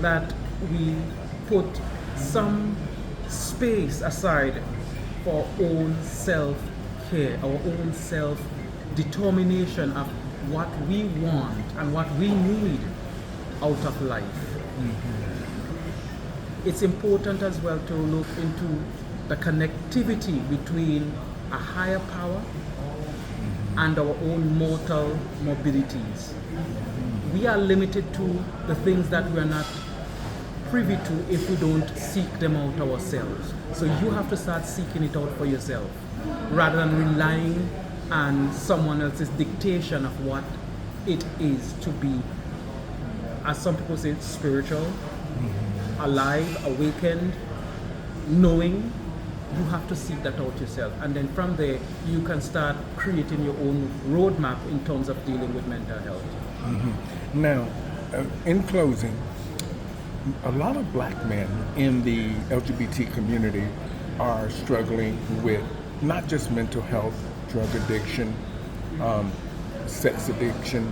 that we put some space aside for our own self-care, our own self-determination of what we want and what we need out of life. It's important as well to look into the connectivity between a higher power and our own mortal mobilities. We are limited to the things that we are not privy to if we don't seek them out ourselves. So you have to start seeking it out for yourself rather than relying on someone else's dictation of what it is to be, as some people say, spiritual, alive, awakened, knowing. You have to seek that out yourself, and then from there you can start creating your own roadmap in terms of dealing with mental health. Now, in closing, a lot of black men in the LGBT community are struggling with not just mental health, drug addiction, sex addiction,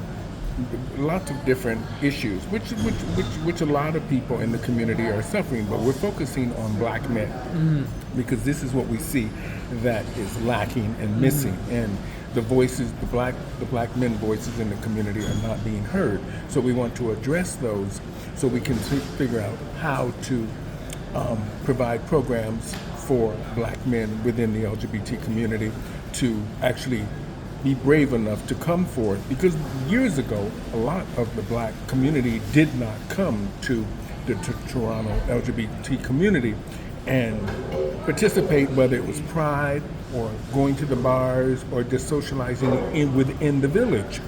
lots of different issues, which a lot of people in the community are suffering. But we're focusing on black men because this is what we see that is lacking and missing, and the voices, the black men voices in the community are not being heard. So we want to address those so we can figure out how to provide programs for black men within the LGBT community to actually be brave enough to come forth, because years ago a lot of the black community did not come to the Toronto LGBT community and participate, whether it was Pride or going to the bars or just socializing within the village.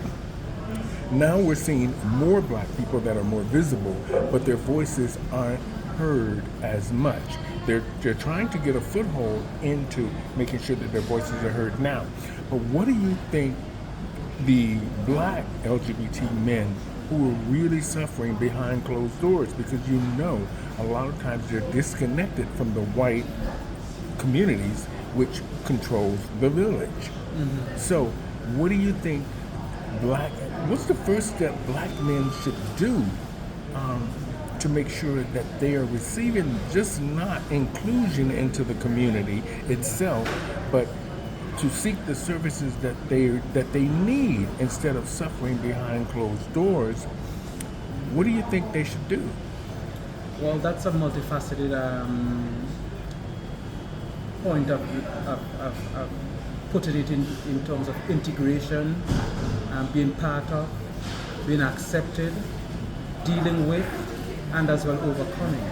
Now we're seeing more black people that are more visible, but their voices aren't heard as much. They're trying to get a foothold into making sure that their voices are heard now. But what do you think the black LGBT men who are really suffering behind closed doors, because you know a lot of times they're disconnected from the white communities which controls the village. So what do you think what's the first step black men should do to make sure that they are receiving just not inclusion into the community itself, but to seek the services that they need instead of suffering behind closed doors? What do you think they should do? Well, that's a multifaceted point of putting it in terms of integration, being part of, being accepted, dealing with, and as well overcoming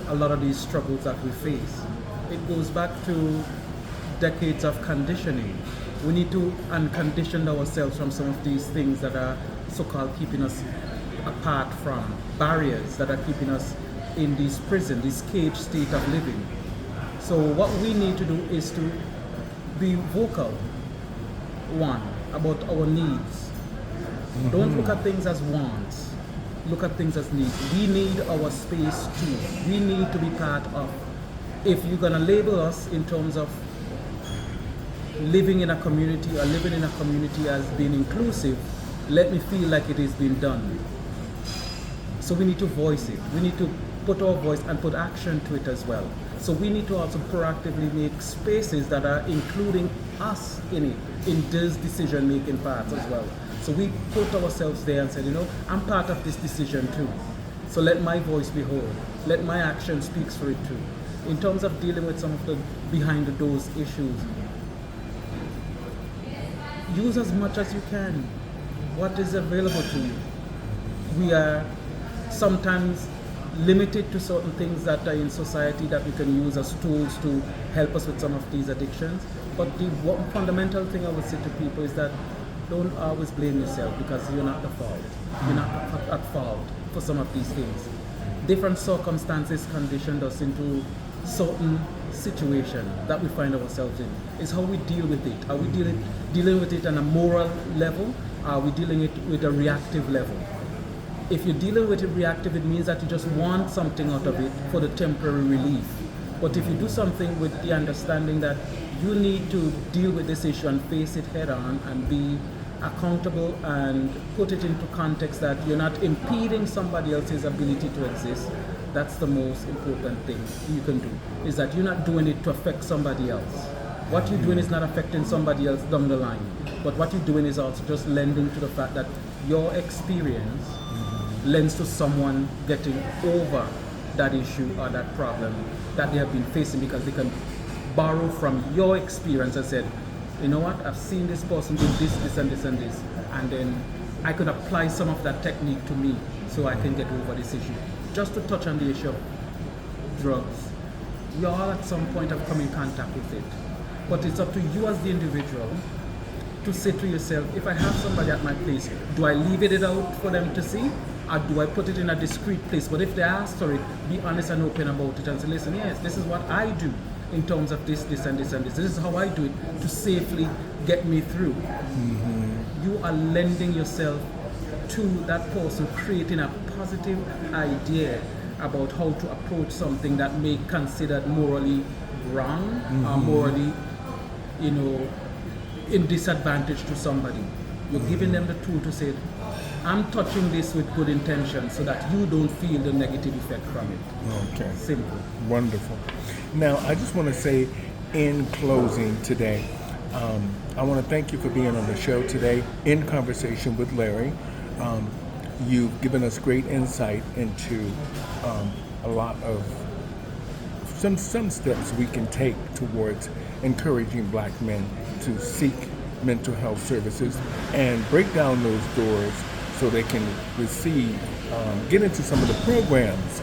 a lot of these struggles that we face. It goes back to decades of conditioning. We need to uncondition ourselves from some of these things that are so-called keeping us apart, from barriers that are keeping us in this prison, this cage state of living. So what we need to do is to be vocal, one, about our needs. Don't look at things as wants, look at things as needs. We need our space too. We need to be part of. If you're gonna label us in terms of living in a community or living in a community as being inclusive, let me feel like it is being done. So we need to voice it. We need to put our voice and put action to it as well. So we need to also proactively make spaces that are including us in it, in those decision-making parts as well. So we put ourselves there and said, I'm part of this decision too. So let my voice be heard. Let my action speak for it too. In terms of dealing with some of the behind the doors issues, use as much as you can what is available to you. We are sometimes limited to certain things that are in society that we can use as tools to help us with some of these addictions. But the one fundamental thing I would say to people is that don't always blame yourself, because you're not the fault. You're not at fault for some of these things. Different circumstances conditioned us into certain situation that we find ourselves in. It's how we deal with it. Are we dealing with it on a moral level? Are we dealing it with a reactive level? If you're dealing with it reactive, it means that you just want something out of it for the temporary relief. But if you do something with the understanding that you need to deal with this issue and face it head on and be accountable and put it into context that you're not impeding somebody else's ability to exist. That's the most important thing you can do, is that you're not doing it to affect somebody else. What you're doing is not affecting somebody else down the line, but what you're doing is also just lending to the fact that your experience lends to someone getting over that issue or that problem that they have been facing, because they can borrow from your experience and said, you know what, I've seen this person do this, this, and this, and this, and then I could apply some of that technique to me so I can get over this issue. Just to touch on the issue of drugs, we all at some point have come in contact with it, but it's up to you as the individual to say to yourself, if I have somebody at my place, do I leave it out for them to see, or do I put it in a discreet place? But if they ask for it, be honest and open about it and say, listen, yes, this is what I do in terms of this, this, and this, and this. This is how I do it to safely get me through. You are lending yourself to that person, creating a positive idea about how to approach something that may be considered morally wrong or morally, in disadvantage to somebody. You're giving them the tool to say, I'm touching this with good intention so that you don't feel the negative effect from it. Okay. Simple. Wonderful. Now, I just want to say in closing today, I want to thank you for being on the show today in conversation with Larry. You've given us great insight into a lot of some steps we can take towards encouraging black men to seek mental health services and break down those doors so they can get into some of the programs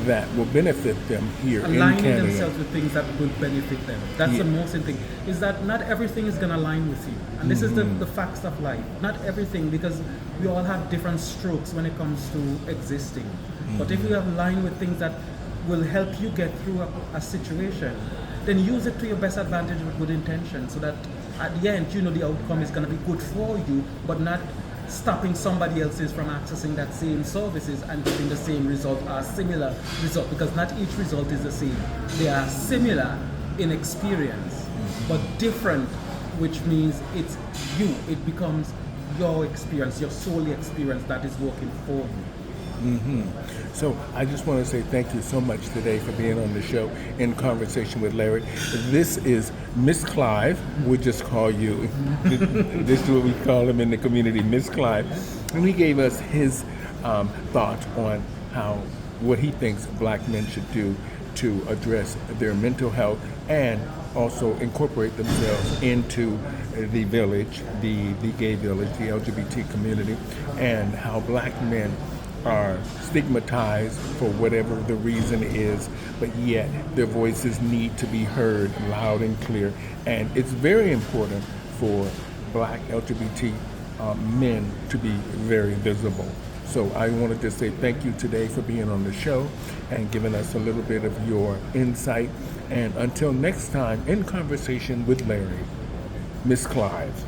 that will benefit them here in Aligning Canada. themselves with things that will benefit them. That's the most important thing, is that not everything is going to align with you. And this is the facts of life. Not everything, because we all have different strokes when it comes to existing. But if you align with things that will help you get through a situation, then use it to your best advantage with good intention, so that at the end, the outcome is going to be good for you, but not stopping somebody else's from accessing that same services and getting the same result or similar result, because not each result is the same. They are similar in experience, but different, which means it's you. It becomes your experience, your sole experience that is working for you. So I just want to say thank you so much today for being on the show in conversation with Larry. This is Miss Clive. We'll just call you. This is what we call him in the community, Miss Clive. And he gave us his thoughts on what he thinks black men should do to address their mental health and also incorporate themselves into the village, the gay village, the LGBT community, and how black men are stigmatized for whatever the reason is, but yet their voices need to be heard loud and clear. And it's very important for black LGBT men to be very visible. So I wanted to say thank you today for being on the show and giving us a little bit of your insight. And until next time, in conversation with Larry, Miss Clive.